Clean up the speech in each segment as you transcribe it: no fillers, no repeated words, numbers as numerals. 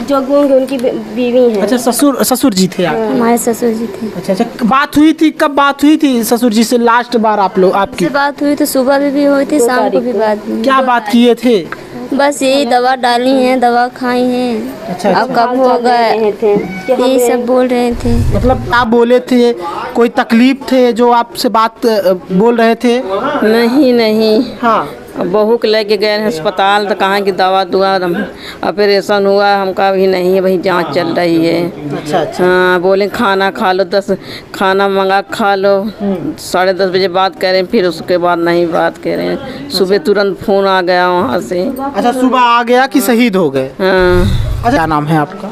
जो गूंगे उनकी बीवी है। अच्छा, ससुर जी थे आप? हमारे ससुर जी थे। अच्छा, बात हुई थी, कब बात हुई थी ससुर जी से लास्ट बार आपकी? बात हुई तो सुबह भी हुई थी, शाम को भी बात हुई। क्या बात किए थे? बस यही दवा डाली है, दवा खाई है। अच्छा, अब कब होगा यही सब बोल रहे थे। मतलब आप बोले थे, कोई तकलीफ थे जो आपसे बात बोल रहे थे? नहीं। हाँ, बहू के लेके गए अस्पताल तो कहाँ की दवा दुआ ऑपरेशन हुआ, हमका भी नहीं है, वही जांच चल रही है। अच्छा। हाँ, बोले खाना खा लो, खाना मंगा खा लो। 10:30 बजे बात करें, फिर उसके बाद नहीं बात करें। सुबह तुरंत फोन आ गया वहाँ से। अच्छा, सुबह आ गया कि शहीद हो गए? हाँ। अच्छा, क्या नाम है आपका?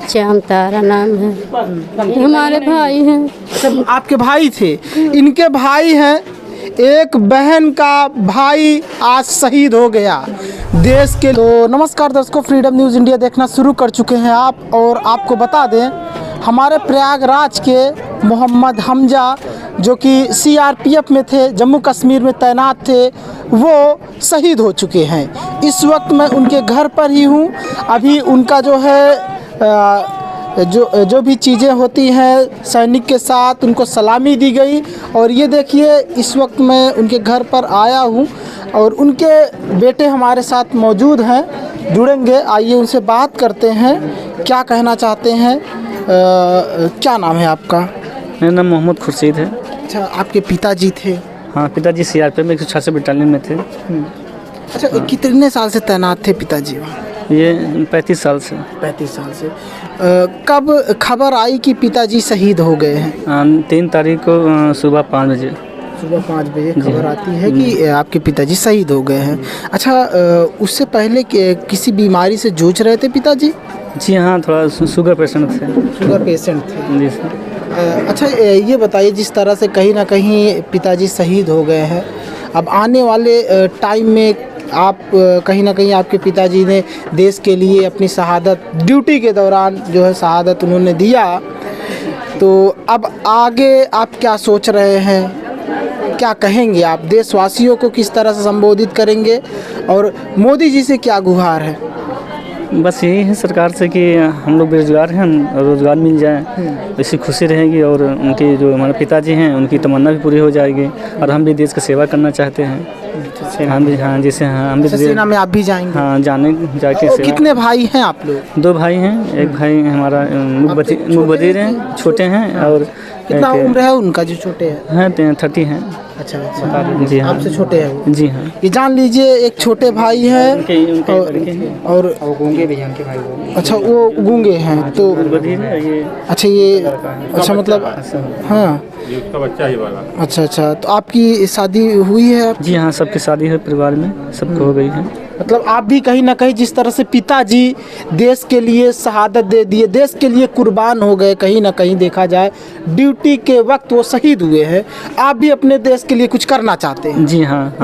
श्याम तारा नाम है। हमारे भाई हैं। अच्छा, आपके भाई थे? इनके भाई हैं। एक बहन का भाई आज शहीद हो गया देश के। तो नमस्कार दर्शकों, फ्रीडम न्यूज़ इंडिया देखना शुरू कर चुके हैं आप, और आपको बता दें हमारे प्रयागराज के मोहम्मद हमजा जो कि सीआरपीएफ में थे, जम्मू कश्मीर में तैनात थे, वो शहीद हो चुके हैं। इस वक्त मैं उनके घर पर ही हूँ। अभी उनका जो है जो भी चीज़ें होती हैं सैनिक के साथ, उनको सलामी दी गई। और ये देखिए, इस वक्त मैं उनके घर पर आया हूँ और उनके बेटे हमारे साथ मौजूद हैं, जुड़ेंगे। आइए उनसे बात करते हैं, क्या कहना चाहते हैं। क्या नाम है आपका? मेरा नाम मोहम्मद खुर्शीद है। अच्छा, आपके पिताजी थे? हाँ, पिताजी सीआरपीएफ में 186 बटालियन में थे। अच्छा, कितने साल से तैनात थे पिताजी वहाँ? ये 35 साल से। 35 साल से। कब खबर आई कि पिताजी शहीद हो गए हैं? 3 तारीख को सुबह 5 बजे। सुबह 5 बजे खबर आती है कि आपके पिताजी शहीद हो गए हैं। अच्छा, उससे पहले किसी बीमारी से जूझ रहे थे पिताजी? जी हाँ, थोड़ा शुगर पेशेंट थे। शुगर पेशेंट थे जी सर। अच्छा, ये बताइए, जिस तरह से कहीं ना कहीं पिताजी शहीद हो गए हैं, अब आने वाले टाइम में आप कहीं ना कहीं आपके पिताजी ने देश के लिए अपनी शहादत, ड्यूटी के दौरान जो है शहादत उन्होंने दिया, तो अब आगे आप क्या सोच रहे हैं? क्या कहेंगे आप? देशवासियों को किस तरह से संबोधित करेंगे और मोदी जी से क्या गुहार है? बस यही है सरकार से कि हम लोग बेरोजगार हैं, रोज़गार मिल जाए, इससे खुशी रहेगी। और उनके जो हमारे पिताजी हैं उनकी तमन्ना भी पूरी हो जाएगी, और हम भी देश की सेवा करना चाहते हैं। हम भी, हाँ जैसे, हाँ हम भी सेना में आप भी जाएंगे? हाँ, जाके सेवा। कितने भाई हैं आप लोग? 2 भाई हैं। एक भाई हमारा मुबदिर हैं, छोटे हैं। और कितना उम्र है उनका जो छोटे हैं? 30 हैं। अच्छा, जी हाँ, आपसे छोटे हैं वो? जी हाँ। ये जान लीजिए, एक छोटे भाई हैं और गूंगे भी हैं उनके भाई। अच्छा, वो गूंगे हैं तो अच्छा, ये अच्छा, मतलब हाँ, ये उसका बच्चा ही वाला। अच्छा। तो आपकी शादी हुई है? जी हाँ, सबकी शादी है, परिवार में सबको हो गई है। मतलब आप भी कहीं ना कहीं, जिस तरह से पिताजी देश के लिए शहादत दे दिए, देश के लिए कुर्बान हो गए, कहीं ना कहीं देखा जाए ड्यूटी के वक्त वो शहीद हुए हैं, आप भी अपने देश के लिए कुछ करना चाहते हैं? जी हाँ,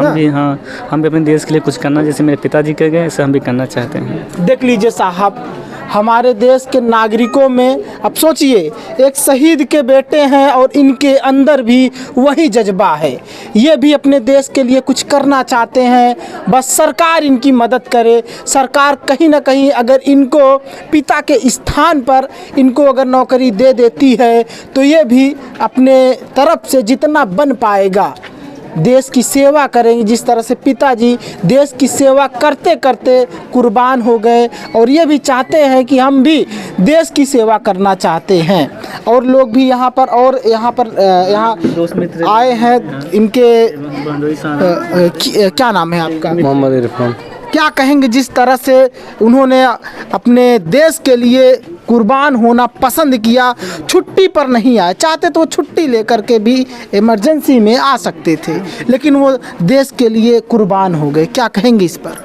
हम भी अपने देश के लिए कुछ करना, जैसे मेरे पिताजी कर गए, ऐसे हम भी करना चाहते हैं। देख लीजिए साहब, हमारे देश के नागरिकों में, अब सोचिए, एक शहीद के बेटे हैं और इनके अंदर भी वही जज्बा है, ये भी अपने देश के लिए कुछ करना चाहते हैं। बस सरकार इनकी मदद करे। सरकार कहीं ना कहीं अगर इनको पिता के स्थान पर इनको अगर नौकरी दे देती है, तो ये भी अपने तरफ से जितना बन पाएगा देश की सेवा करेंगे। जिस तरह से पिताजी देश की सेवा करते करते कुर्बान हो गए, और ये भी चाहते हैं कि हम भी देश की सेवा करना चाहते हैं। और लोग भी यहाँ पर, और यहाँ दोस्त मित्र आए हैं। इनके क्या नाम है आपका? मोहम्मद इरफान। क्या कहेंगे, जिस तरह से उन्होंने अपने देश के लिए कुर्बान होना पसंद किया, छुट्टी पर नहीं आए, चाहते तो छुट्टी लेकर के भी इमरजेंसी में आ सकते थे, लेकिन वो देश के लिए कुर्बान हो गए। क्या कहेंगे इस पर?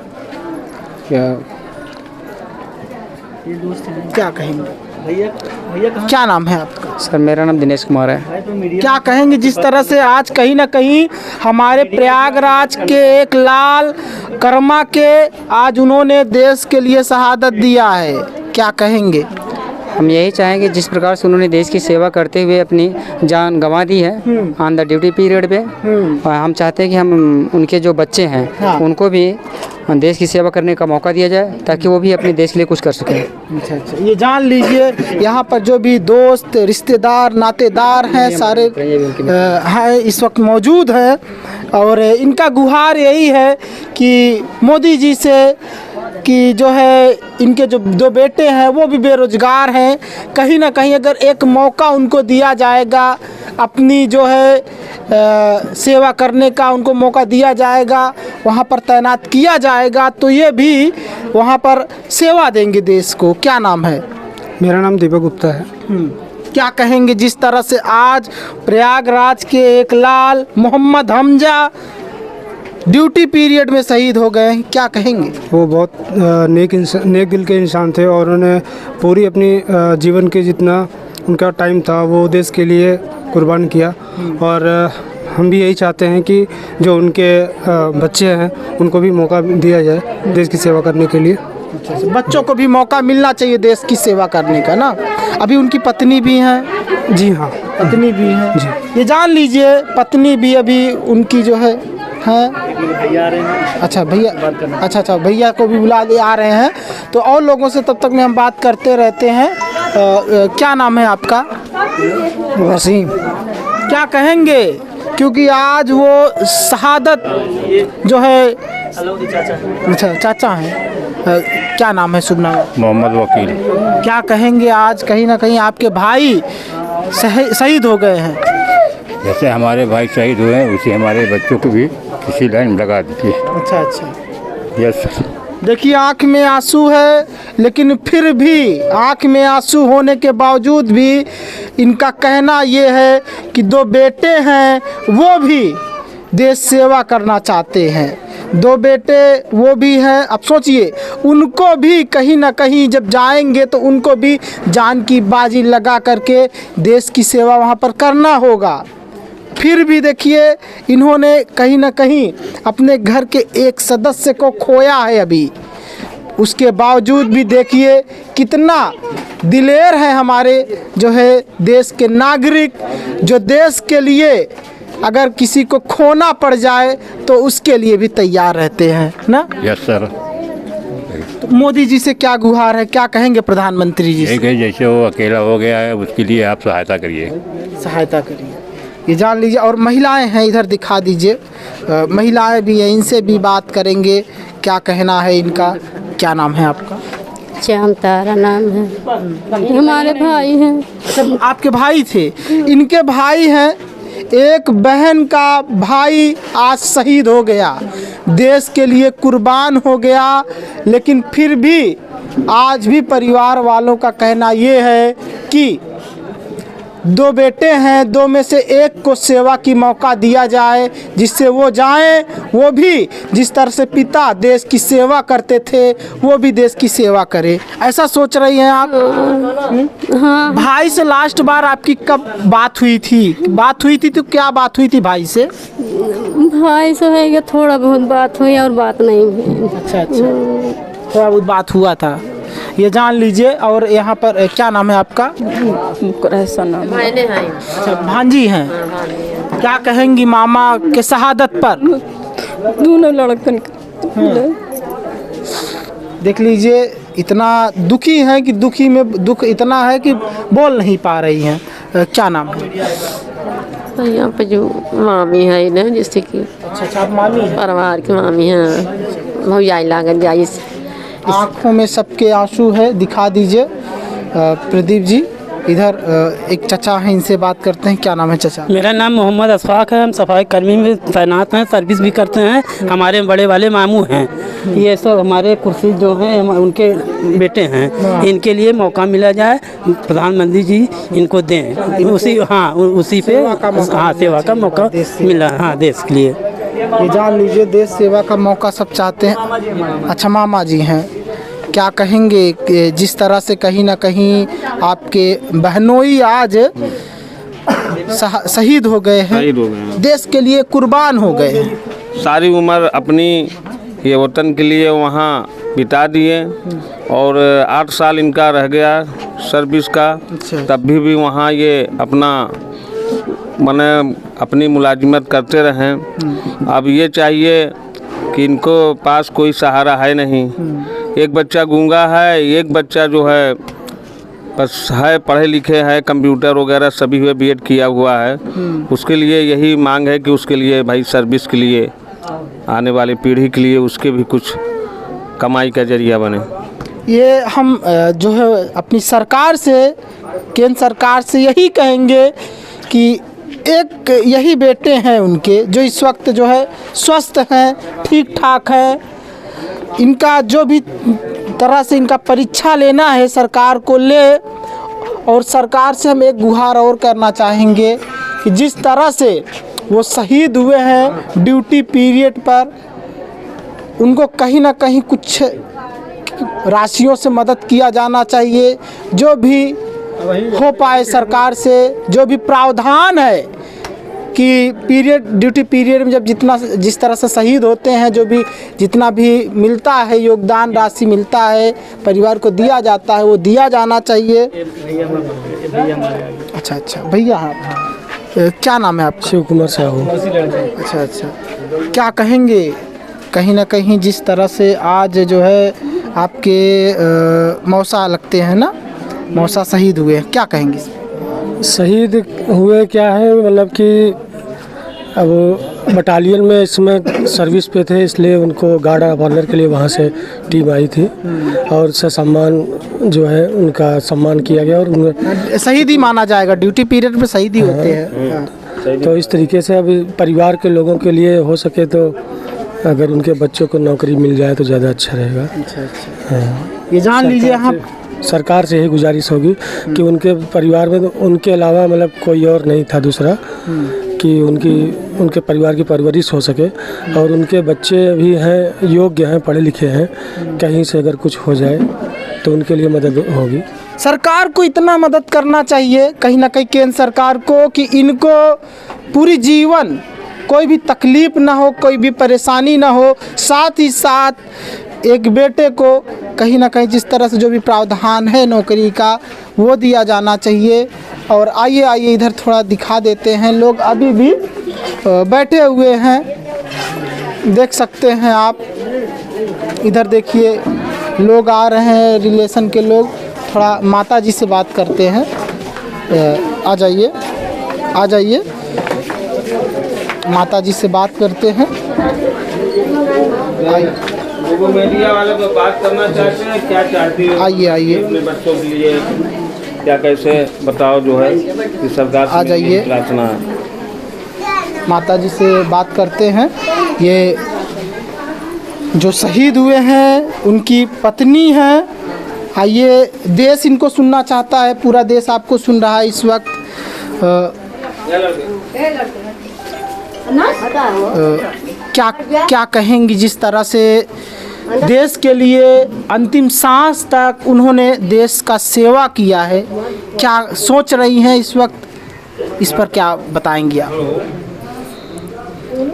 क्या कहेंगे? क्या नाम है आपका? सर, मेरा नाम दिनेश कुमार है। क्या कहेंगे, जिस तरह से आज कहीं ना कहीं हमारे प्रयागराज के एक लाल कर्मा के आज उन्होंने देश के लिए शहादत दिया है, क्या कहेंगे? हम यही चाहेंगे, जिस प्रकार से उन्होंने देश की सेवा करते हुए अपनी जान गंवा दी है ऑन द ड्यूटी पीरियड पे, और हम चाहते हैं कि हम उनके जो बच्चे हैं उनको भी देश की सेवा करने का मौका दिया जाए ताकि वो भी अपने देश के लिए कुछ कर सकें। अच्छा, ये जान लीजिए यहाँ पर जो भी दोस्त रिश्तेदार नातेदार हैं सारे हैं इस वक्त मौजूद हैं और इनका गुहार यही है कि मोदी जी से कि जो है इनके जो 2 बेटे हैं वो भी बेरोजगार हैं, कहीं ना कहीं अगर एक मौका उनको दिया जाएगा अपनी जो है सेवा करने का उनको मौका दिया जाएगा, वहाँ पर तैनात किया जाएगा तो ये भी वहाँ पर सेवा देंगे देश को। क्या नाम है? मेरा नाम दीपक गुप्ता है। क्या कहेंगे जिस तरह से आज प्रयागराज के एक लाल मोहम्मद हमजा ड्यूटी पीरियड में शहीद हो गए हैं, क्या कहेंगे? वो बहुत नेक दिल के इंसान थे और उन्होंने पूरी अपनी जीवन के जितना उनका टाइम था वो देश के लिए कुर्बान किया और हम भी यही चाहते हैं कि जो उनके बच्चे हैं उनको भी मौका दिया जाए देश की सेवा करने के लिए। बच्चों को भी मौका मिलना चाहिए देश की सेवा करने का ना। अभी उनकी पत्नी भी हैं? जी हाँ, पत्नी भी हैं जी। ये जान लीजिए पत्नी भी अभी उनकी जो है अच्छा भैया, अच्छा भैया को भी बुला ले आ रहे हैं तो और लोगों से तब तक में हम बात करते रहते हैं। क्या नाम है आपका? वसीम। क्या कहेंगे क्योंकि आज वो शहादत जो है अच्छा चाचा हैं, क्या नाम है? शुभ नाम? मोहम्मद वकील। क्या कहेंगे आज कहीं ना कहीं आपके भाई शहीद हो गए हैं? जैसे हमारे भाई शहीद हुए हैं उसे हमारे बच्चों को भी किसी लाइन में लगा दीजिए। अच्छा यस। देखिए आँख में आंसू है लेकिन फिर भी आँख में आंसू होने के बावजूद भी इनका कहना ये है कि 2 बेटे हैं वो भी देश सेवा करना चाहते हैं। 2 बेटे वो भी हैं, अब सोचिए उनको भी कहीं ना कहीं जब जाएंगे तो उनको भी जान की बाजी लगा करके देश की सेवा वहाँ पर करना होगा। फिर भी देखिए इन्होंने कहीं ना कहीं अपने घर के एक सदस्य को खोया है अभी, उसके बावजूद भी देखिए कितना दिलेर है हमारे जो है देश के नागरिक, जो देश के लिए अगर किसी को खोना पड़ जाए तो उसके लिए भी तैयार रहते हैं ना। Yes sir. तो मोदी जी से क्या गुहार है, क्या कहेंगे प्रधानमंत्री जी से? एक है जैसे वो अकेला हो गया है उसके लिए आप सहायता करिए। सहायता करिए, ये जान लीजिए। और महिलाएं हैं इधर दिखा दीजिए, महिलाएं भी हैं, इनसे भी बात करेंगे क्या कहना है इनका। क्या नाम है आपका? श्याम तारा नाम है, ये हमारे भाई हैं। सब आपके भाई थे? इनके भाई हैं, एक बहन का भाई आज शहीद हो गया, देश के लिए कुर्बान हो गया, लेकिन फिर भी आज भी परिवार वालों का कहना ये है कि 2 बेटे हैं, 2 में से एक को सेवा की मौका दिया जाए जिससे वो जाएं, वो भी जिस तरह से पिता देश की सेवा करते थे वो भी देश की सेवा करे। ऐसा सोच रही हैं आप? हाँ, भाई से लास्ट बार आपकी कब बात हुई थी? तो क्या बात हुई थी भाई से? भाई से है कि थोड़ा बहुत बात हुई और बात नहीं हुई। अच्छा थोड़ा बहुत बात हुआ था, ये जान लीजिए। और यहाँ पर क्या नाम है आपका? अच्छा भांजी हैं। क्या कहेंगी मामा के शहादत पर? दोनों लड़कन देख लीजिए इतना दुखी हैं कि दुखी में दुख इतना है कि बोल नहीं पा रही हैं। क्या नाम है? यहाँ पे जो मामी है ना, जैसे कि अच्छा आप मामी हैं? परिवार की मामी हैं, भौजाई लागत जाई। आँखों में सबके आंसू है, दिखा दीजिए प्रदीप जी। इधर एक चचा हैं, इनसे बात करते हैं। क्या नाम है चचा? मेरा नाम मोहम्मद अशफाक है, हम सफाई कर्मी में तैनात हैं, सर्विस भी करते हैं। हमारे बड़े वाले मामू हैं, ये सब हमारे कुर्सी जो हैं उनके बेटे हैं, इनके लिए मौका मिला जाए, प्रधानमंत्री जी इनको दें, उसी पे सेवा का मौका मिला, देश के लिए। ये जान लीजिए देश सेवा का मौका सब चाहते हैं। अच्छा मामा जी हैं, क्या कहेंगे कि जिस तरह से कहीं ना कहीं आपके बहनोई आज शहीद हो गए हैं, देश के लिए कुर्बान हो गए हैं, सारी उम्र अपनी ये वतन के लिए वहाँ बिता दिए और 8 साल इनका रह गया सर्विस का, तब भी वहाँ ये अपना अपनी मुलाजिमत करते रहें। अब ये चाहिए कि इनको पास कोई सहारा है नहीं। एक बच्चा गूंगा है, एक बच्चा जो है बस है पढ़े लिखे हैं, कंप्यूटर वगैरह सभी हुए, बीएड किया हुआ है। उसके लिए यही मांग है कि उसके लिए भाई सर्विस के लिए आने वाली पीढ़ी के लिए उसके भी कुछ कमाई का जरिया बने। ये हम जो है अपनी सरकार से, केंद्र सरकार से यही कहेंगे कि एक यही बेटे हैं उनके जो इस वक्त जो है स्वस्थ हैं, ठीक ठाक हैं, इनका जो भी तरह से इनका परीक्षा लेना है सरकार को ले। और सरकार से हम एक गुहार और करना चाहेंगे कि जिस तरह से वो शहीद हुए हैं ड्यूटी पीरियड पर, उनको कहीं ना कहीं कुछ राशियों से मदद किया जाना चाहिए। जो भी हो पाए सरकार से, जो भी प्रावधान है कि पीरियड, ड्यूटी पीरियड में जब जिस तरह से शहीद होते हैं, जो भी जितना भी मिलता है, योगदान राशि मिलता है, परिवार को दिया जाता है, वो दिया जाना चाहिए। अच्छा भैया, हाँ, क्या नाम है आपका? शिव कुमार साहू। अच्छा, क्या कहेंगे? कहीं ना कहीं जिस तरह से आज जो है आपके मौसा लगते हैं ना, मौसा शहीद हुए हैं, क्या कहेंगे? शहीद हुए क्या है, मतलब कि अब बटालियन में इसमें सर्विस पे थे, इसलिए उनको गार्ड ऑफ ऑनर के लिए वहाँ से टीम आई थी और सम्मान जो है उनका सम्मान किया गया और उन्हें शहीद ही माना जाएगा। ड्यूटी पीरियड में शहीद ही होते हैं। तो इस तरीके से अब परिवार के लोगों के लिए हो सके तो अगर उनके बच्चों को नौकरी मिल जाए तो ज़्यादा अच्छा रहेगा। हाँ। ये जान लीजिए, हम सरकार से यही गुजारिश होगी कि उनके परिवार में उनके अलावा मतलब कोई और नहीं था दूसरा, कि उनके परिवार की परवरिश हो सके और उनके बच्चे भी हैं, योग्य हैं, पढ़े लिखे हैं, कहीं से अगर कुछ हो जाए तो उनके लिए मदद होगी। सरकार को इतना मदद करना चाहिए कहीं ना कहीं केंद्र सरकार को कि इनको पूरी जीवन कोई भी तकलीफ ना हो, कोई भी परेशानी ना हो। साथ ही साथ एक बेटे को कहीं ना कहीं जिस तरह से जो भी प्रावधान है नौकरी का वो दिया जाना चाहिए। और आइए इधर थोड़ा दिखा देते हैं, लोग अभी भी बैठे हुए हैं, देख सकते हैं आप। इधर देखिए लोग आ रहे हैं, रिलेशन के लोग। थोड़ा माता जी से बात करते हैं। आ जाइए माता जी से बात करते हैं। वो मीडिया वाले तो बात करना चाहते हैं, क्या चाहती है? आइए अपने बच्चों के लिए क्या कैसे बताओ जो है कि सरकार से आ जाइए, प्रार्थना। माता जी से बात करते हैं। ये जो शहीद हुए हैं उनकी पत्नी हैं। आइए, देश इनको सुनना चाहता है, पूरा देश आपको सुन रहा है इस वक्त। क्या कहेंगी जिस तरह से देश के लिए अंतिम सांस तक उन्होंने देश का सेवा किया है, क्या सोच रही हैं इस वक्त, इस पर क्या बताएंगी आप?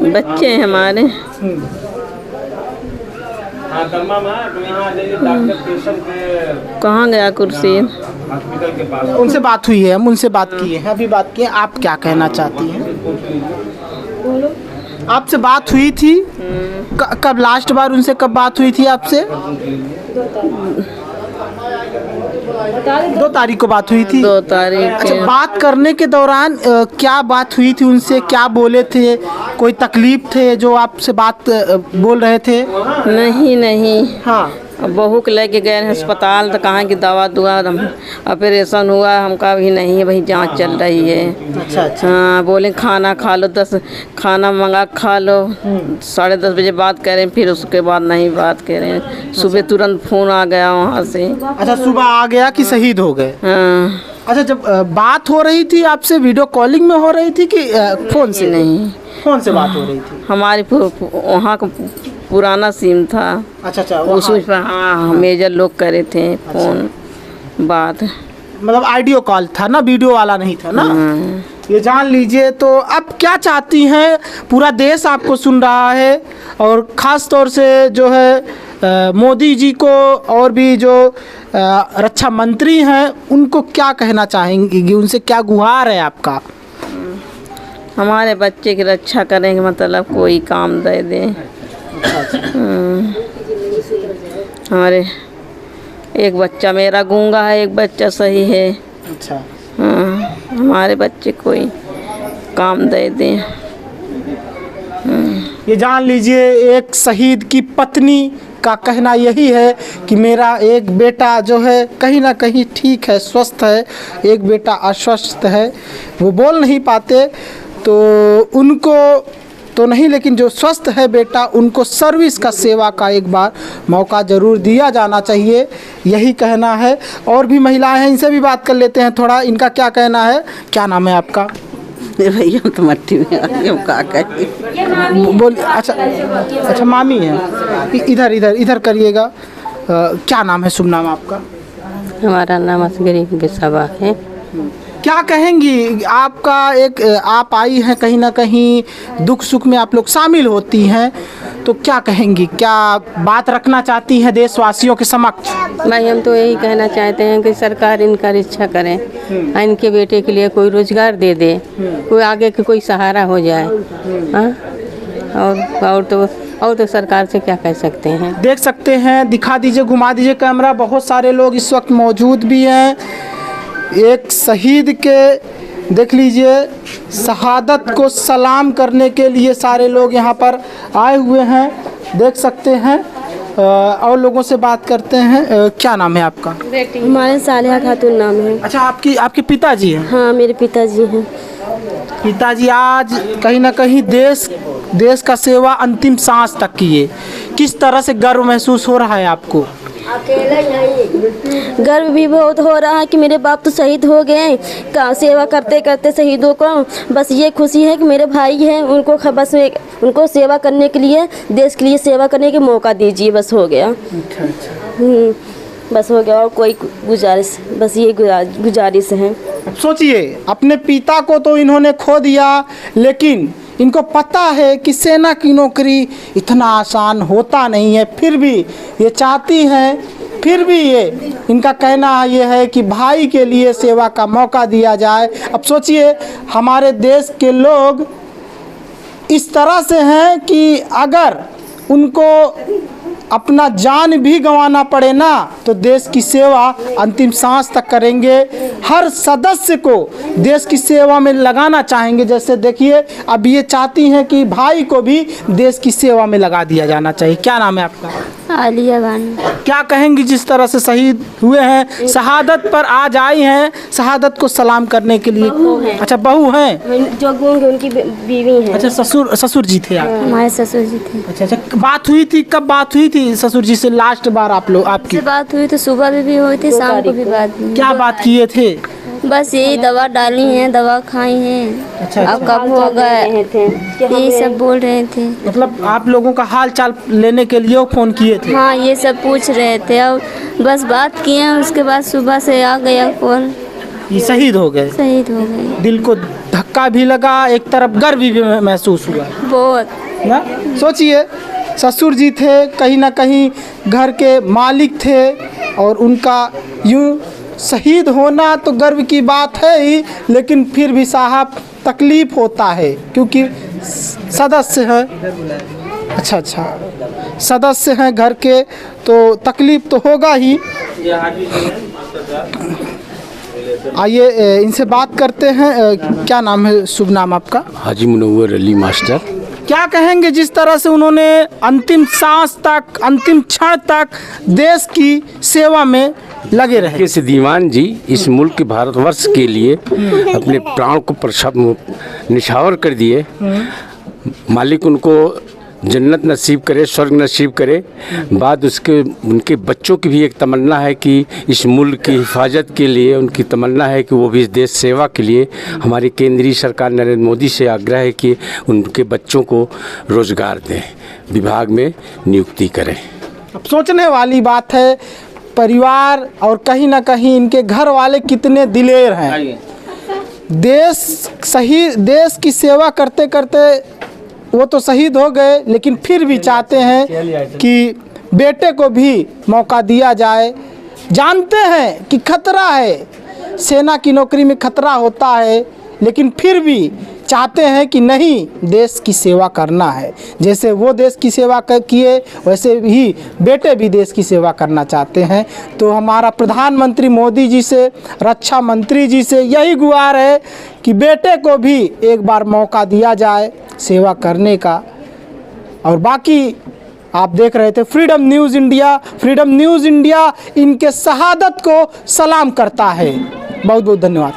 बच्चे हैं हमारे। कहाँ गया कुर्सी? उनसे बात हुई है, हम उनसे बात किए हैं, अभी बात किए। आप क्या कहना चाहती हैं? आपसे बात हुई थी कब? लास्ट बार उनसे कब बात हुई थी आपसे? 2 तारीख को बात हुई थी। 2 तारीख। अच्छा, बात करने के दौरान क्या बात हुई थी उनसे, क्या बोले थे? कोई तकलीफ थे जो आपसे बात बोल रहे थे? नहीं। हाँ, बहू को लेके गए अस्पताल तो कहाँ की दवा दुआ, ऑपरेशन हुआ, हमका भी नहीं है, वही जांच चल रही है। अच्छा। हाँ, बोले खाना खा लो, 10 खाना मंगा खा लो। 10:30 बजे बात करें, फिर उसके बाद नहीं बात करें। सुबह तुरंत फ़ोन आ गया वहाँ से। अच्छा, सुबह आ गया कि शहीद हो गए? हाँ। अच्छा, जब बात हो रही थी आपसे वीडियो कॉलिंग में हो रही थी कि फ़ोन से? नहीं, फ़ोन से बात हो रही थी। हमारी वहाँ का पुराना सिम था। अच्छा, उसमें हाँ मेजर लोग करे थे फ़ोन बात, मतलब ऑडियो कॉल था ना, वीडियो वाला नहीं था ना। ये जान लीजिए। तो अब क्या चाहती हैं? पूरा देश आपको सुन रहा है और ख़ास तौर से जो है मोदी जी को और भी जो रक्षा मंत्री हैं उनको क्या कहना चाहेंगी, उनसे क्या गुहार है आपका? हमारे बच्चे की रक्षा करेंगे, मतलब कोई काम दे दें। हमारे एक बच्चा मेरा गूंगा है, एक बच्चा सही है। अच्छा, हाँ, हमारे बच्चे कोई काम दे दें। ये जान लीजिए एक शहीद की पत्नी का कहना यही है कि मेरा एक बेटा जो है कहीं ना कहीं ठीक है, स्वस्थ है, एक बेटा अस्वस्थ है, वो बोल नहीं पाते, तो उनको तो नहीं, लेकिन जो स्वस्थ है बेटा उनको सर्विस का सेवा का एक बार मौका ज़रूर दिया जाना चाहिए, यही कहना है। और भी महिलाएं हैं, इनसे भी बात कर लेते हैं थोड़ा, इनका क्या कहना है। क्या नाम है आपका? भैया तो मट्टी में आ गए, का कहे बोल। अच्छा मामी है, इधर इधर इधर करिएगा। क्या नाम है, शुभ नाम आपका? हमारा नाम असगरी बिसावा है। क्या कहेंगी, आपका एक आप आई हैं, कहीं ना कहीं दुख सुख में आप लोग शामिल होती हैं, तो क्या कहेंगी, क्या बात रखना चाहती हैं देशवासियों के समक्ष? भाई हम तो यही कहना चाहते हैं कि सरकार इनका रक्षा करें, इनके बेटे के लिए कोई रोजगार दे दे, कोई आगे के कोई सहारा हो जाए। हाँ, और तो सरकार से क्या कह सकते हैं। देख सकते हैं, दिखा दीजिए, घुमा दीजिए कैमरा, बहुत सारे लोग इस वक्त मौजूद भी हैं। एक शहीद के देख लीजिए, शहादत को सलाम करने के लिए सारे लोग यहाँ पर आए हुए हैं, देख सकते हैं। और लोगों से बात करते हैं। क्या नाम है आपका? हमारे सालिहा खातून नाम है। अच्छा, आपके पिताजी हैं? हाँ, मेरे पिताजी हैं। पिताजी आज कहीं ना कहीं देश का सेवा अंतिम सांस तक किए, किस तरह से गर्व महसूस हो रहा है आपको? गर्व भी बहुत हो रहा है कि मेरे बाप तो शहीद हो गए, का सेवा करते करते शहीदों को बस ये खुशी है कि मेरे भाई हैं, उनको बस उनको सेवा करने के लिए, देश के लिए सेवा करने के मौका दीजिए, बस हो गया। बस हो गया, और कोई गुजारिश, बस ये गुजारिश है। सोचिए, अपने पिता को तो इन्होंने खो दिया, लेकिन इनको पता है कि सेना की नौकरी इतना आसान होता नहीं है, फिर भी ये चाहती हैं, फिर भी ये इनका कहना ये है कि भाई के लिए सेवा का मौका दिया जाए। अब सोचिए, हमारे देश के लोग इस तरह से हैं कि अगर उनको अपना जान भी गंवाना पड़े ना, तो देश की सेवा अंतिम सांस तक करेंगे। हर सदस्य को देश की सेवा में लगाना चाहेंगे। जैसे देखिए, अब ये चाहती हैं कि भाई को भी देश की सेवा में लगा दिया जाना चाहिए। क्या नाम है आपका? आलिया बानो। क्या कहेंगी, जिस तरह से शहीद हुए हैं, शहादत पर आज आई हैं, शहादत को सलाम करने के लिए? अच्छा, बहू हैं जो गूंग उनकी बीवी है। अच्छा, ससुर जी थे आप? हमारे ससुर जी थे। अच्छा, बात हुई थी, कब बात हुई थी ससुर जी से लास्ट बार आपकी? बात हुई तो सुबह भी हुई थी, शाम को भी बात हुई। क्या बात किए थे? बस यही दवा डाली है, दवा खाई है। अच्छा, अब कब होगा यही सब बोल रहे थे। मतलब आप लोगों का हाल चाल लेने के लिए फ़ोन किए थे? हाँ, ये सब पूछ रहे थे, और बस बात किए, उसके बाद सुबह से आ गया कॉल। ये शहीद हो गए? शहीद हो गए। दिल को धक्का भी लगा, एक तरफ गर्व भी महसूस हुआ बहुत ना। सोचिए, ससुर जी थे, कहीं ना कहीं घर के मालिक थे, और उनका यूं शहीद होना तो गर्व की बात है ही, लेकिन फिर भी साहब तकलीफ़ होता है, क्योंकि सदस्य हैं। अच्छा, सदस्य हैं घर के, तो तकलीफ़ तो होगा ही। आइए इनसे बात करते हैं। क्या नाम है, शुभ नाम आपका? हाजी मुनव्वर अली मास्टर। क्या कहेंगे, जिस तरह से उन्होंने अंतिम सांस तक, अंतिम क्षण तक देश की सेवा में लगे रहे? से दीवान जी इस मुल्क भारतवर्ष के लिए अपने प्राण को निछावर कर दिए। मालिक उनको जन्नत नसीब करे, स्वर्ग नसीब करे। बाद उसके उनके बच्चों की भी एक तमन्ना है कि इस मुल्क की हिफाजत के लिए उनकी तमन्ना है कि वो भी इस देश सेवा के लिए हमारी केंद्रीय सरकार नरेंद्र मोदी से आग्रह है कि उनके बच्चों को रोज़गार दें, विभाग में नियुक्ति करें। अब सोचने वाली बात है, परिवार और कहीं ना कहीं इनके घर वाले कितने दिलेर हैं। देश की सेवा करते करते वो तो शहीद हो गए, लेकिन फिर भी चाहते हैं कि बेटे को भी मौका दिया जाए। जानते हैं कि खतरा है, सेना की नौकरी में खतरा होता है, लेकिन फिर भी चाहते हैं कि नहीं, देश की सेवा करना है। जैसे वो देश की सेवा किए वैसे ही बेटे भी देश की सेवा करना चाहते हैं। तो हमारा प्रधानमंत्री मोदी जी से, रक्षा मंत्री जी से यही गुहार है कि बेटे को भी एक बार मौका दिया जाए सेवा करने का। और बाकी आप देख रहे थे freedom news India. Freedom news India इनके शहादत को सलाम करता है। बहुत बहुत धन्यवाद।